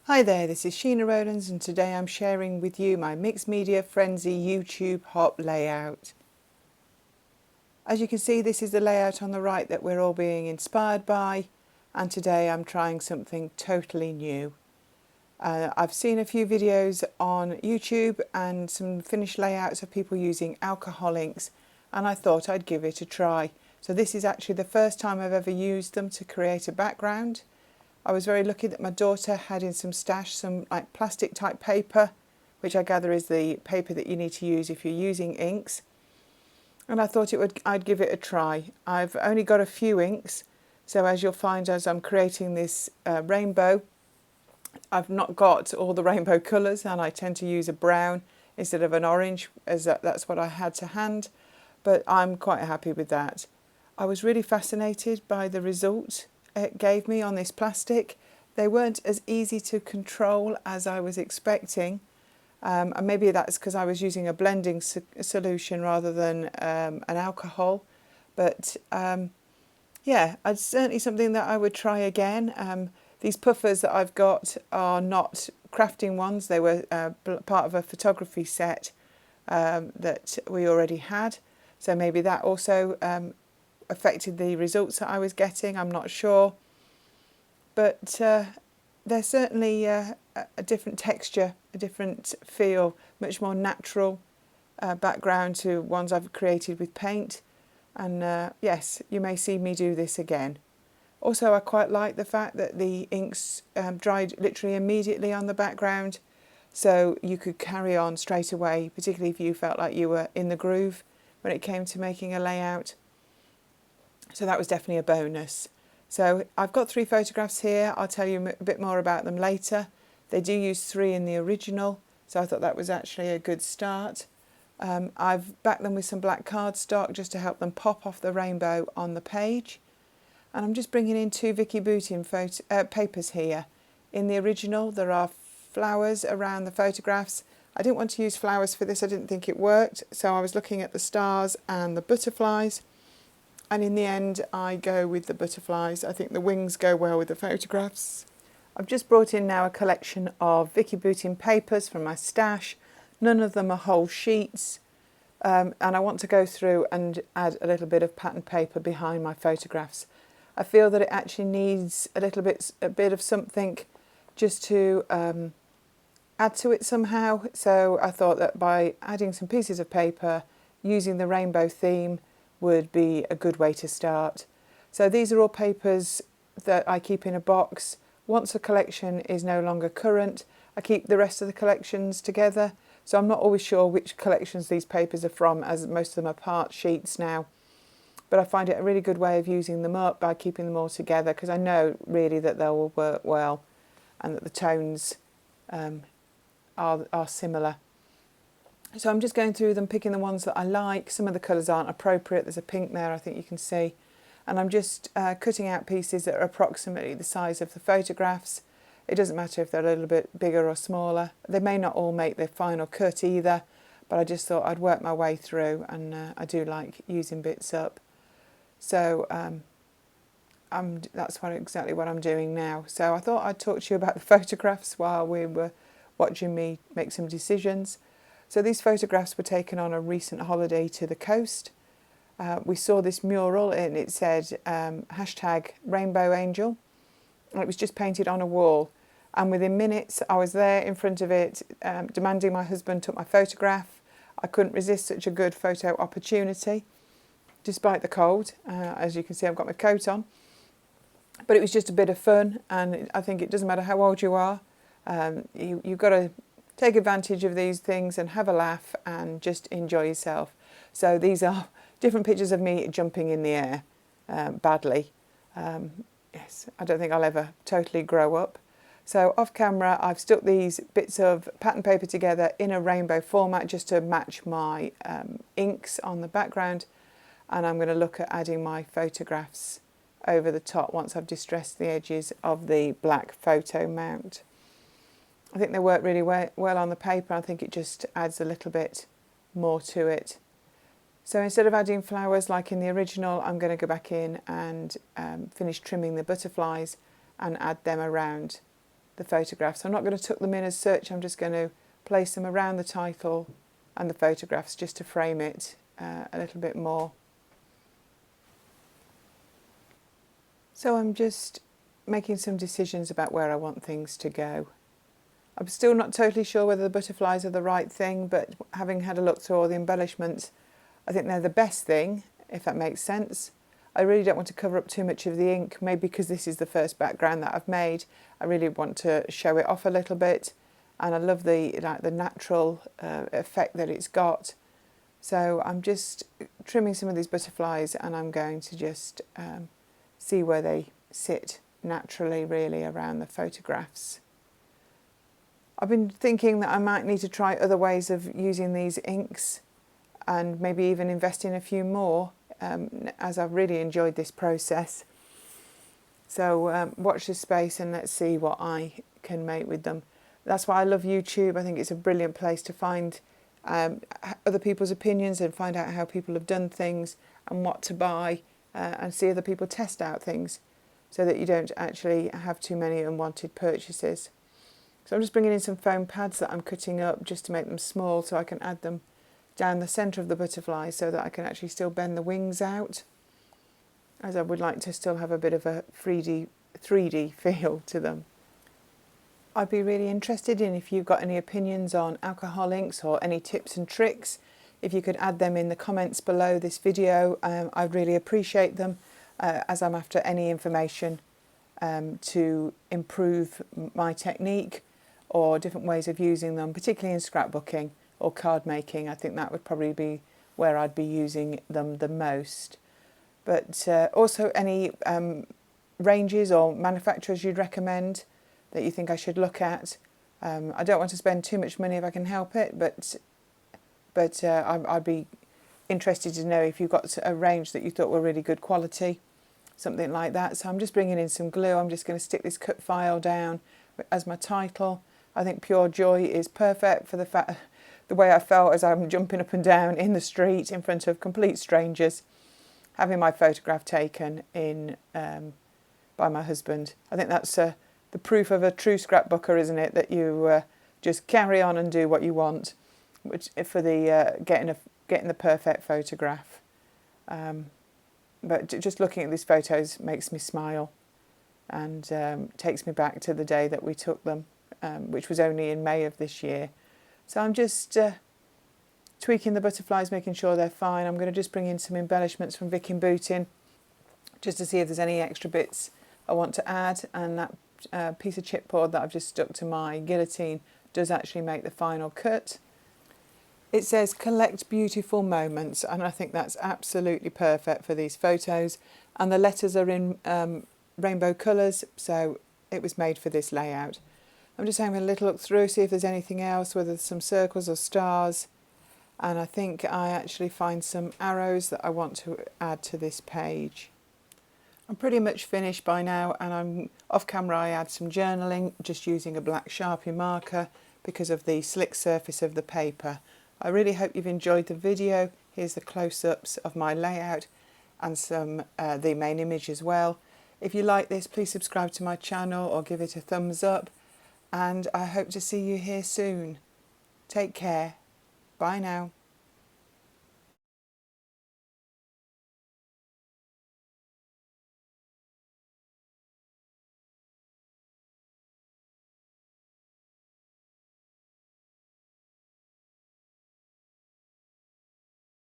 Hi there, this is Sheena Rowlands and today I'm sharing with you my Mixed Media Frenzy YouTube hop layout. As you can see, this is the layout on the right that we're all being inspired by, and today I'm trying something totally new. I've seen a few videos on YouTube and some finished layouts of people using alcohol inks, and I thought I'd give it a try. So this is actually the first time I've ever used them to create a background. I was very lucky that my daughter had in some stash some like plastic type paper, which I gather is the paper that you need to use if you're using inks. And I thought I'd give it a try. I've only got a few inks, so as you'll find as I'm creating this rainbow, I've not got all the rainbow colours, and I tend to use a brown instead of an orange, as that's what I had to hand, but I'm quite happy with that. I was really fascinated by the result it gave me on this plastic. They weren't as easy to control as I was expecting, and maybe that's because I was using a blending solution rather than an alcohol, but yeah, it's certainly something that I would try again. These puffers that I've got are not crafting ones. They were part of a photography set that we already had, so maybe that also affected the results that I was getting. I'm not sure, but they're certainly a different texture, a different feel, much more natural background to ones I've created with paint. And yes, you may see me do this again. Also, I quite like the fact that the inks dried literally immediately on the background, so you could carry on straight away, particularly if you felt like you were in the groove when it came to making a layout. So that was definitely a bonus. So I've got 3 photographs here. I'll tell you a bit more about them later. They do use 3 in the original, so I thought that was actually a good start. I've backed them with some black cardstock just to help them pop off the rainbow on the page. And I'm just bringing in 2 Vicky Boutin papers here. In the original there are flowers around the photographs. I didn't want to use flowers for this, I didn't think it worked, so I was looking at the stars and the butterflies. And in the end I go with the butterflies. I think the wings go well with the photographs. I've just brought in now a collection of Vicky Boutin papers from my stash. None of them are whole sheets, and I want to go through and add a little bit of pattern paper behind my photographs. I feel that it actually needs a bit of something just to add to it somehow. So I thought that by adding some pieces of paper, using the rainbow theme would be a good way to start. So these are all papers that I keep in a box. Once a collection is no longer current, I keep the rest of the collections together. So I'm not always sure which collections these papers are from, as most of them are part sheets now. But I find it a really good way of using them up by keeping them all together, because I know really that they will work well and that the tones are similar. So I'm just going through them, picking the ones that I like. Some of the colours aren't appropriate. There's a pink there, I think you can see. And I'm just cutting out pieces that are approximately the size of the photographs. It doesn't matter if they're a little bit bigger or smaller. They may not all make the final cut either, but I just thought I'd work my way through, and I do like using bits up. So that's exactly what I'm doing now. So I thought I'd talk to you about the photographs while we were watching me make some decisions. So these photographs were taken on a recent holiday to the coast. We saw this mural and it said hashtag Rainbow Angel. And it was just painted on a wall. And within minutes I was there in front of it, demanding my husband took my photograph. I couldn't resist such a good photo opportunity, despite the cold. As you can see, I've got my coat on. But it was just a bit of fun, and I think it doesn't matter how old you are. You've got to take advantage of these things and have a laugh and just enjoy yourself. So these are different pictures of me jumping in the air badly. Yes, I don't think I'll ever totally grow up. So off camera I've stuck these bits of pattern paper together in a rainbow format just to match my inks on the background, and I'm going to look at adding my photographs over the top once I've distressed the edges of the black photo mount. I think they work really well on the paper. I think it just adds a little bit more to it. So instead of adding flowers like in the original, I'm going to go back in and finish trimming the butterflies and add them around the photographs. I'm not going to tuck them in as such, I'm just going to place them around the title and the photographs just to frame it a little bit more. So I'm just making some decisions about where I want things to go. I'm still not totally sure whether the butterflies are the right thing, but having had a look through all the embellishments, I think they're the best thing, if that makes sense. I really don't want to cover up too much of the ink, maybe because this is the first background that I've made. I really want to show it off a little bit, and I love the natural effect that it's got. So I'm just trimming some of these butterflies, and I'm going to just see where they sit naturally, really, around the photographs. I've been thinking that I might need to try other ways of using these inks and maybe even invest in a few more, as I've really enjoyed this process. So watch this space and let's see what I can make with them. That's why I love YouTube. I think it's a brilliant place to find other people's opinions and find out how people have done things and what to buy, and see other people test out things so that you don't actually have too many unwanted purchases. So I'm just bringing in some foam pads that I'm cutting up just to make them small so I can add them down the centre of the butterfly so that I can actually still bend the wings out, as I would like to still have a bit of a 3D feel to them. I'd be really interested in if you've got any opinions on alcohol inks or any tips and tricks. If you could add them in the comments below this video, I'd really appreciate them, as I'm after any information to improve my technique or different ways of using them, particularly in scrapbooking or card making. I think that would probably be where I'd be using them the most. But also any ranges or manufacturers you'd recommend that you think I should look at. I don't want to spend too much money if I can help it, but I'd be interested to know if you've got a range that you thought were really good quality, something like that. So I'm just bringing in some glue. I'm just going to stick this cut file down as my title. I think Pure Joy is perfect for the way I felt as I'm jumping up and down in the street in front of complete strangers, having my photograph taken in by my husband. I think that's the proof of a true scrapbooker, isn't it? That you just carry on and do what you want, which for the getting the perfect photograph. But just looking at these photos makes me smile, and takes me back to the day that we took them, which was only in May of this year. So I'm just tweaking the butterflies, making sure they're fine. I'm going to just bring in some embellishments from Vic & Booting just to see if there's any extra bits I want to add, and that piece of chipboard that I've just stuck to my guillotine does actually make the final cut. It says collect beautiful moments, and I think that's absolutely perfect for these photos, and the letters are in rainbow colours, so it was made for this layout. I'm just having a little look through, see if there's anything else, whether there's some circles or stars, and I think I actually find some arrows that I want to add to this page. I'm pretty much finished by now, and I'm off camera. I add some journaling just using a black Sharpie marker because of the slick surface of the paper. I really hope you've enjoyed the video. Here's the close-ups of my layout and some the main image as well. If you like this, please subscribe to my channel or give it a thumbs up, and I hope to see you here soon. Take care. Bye now.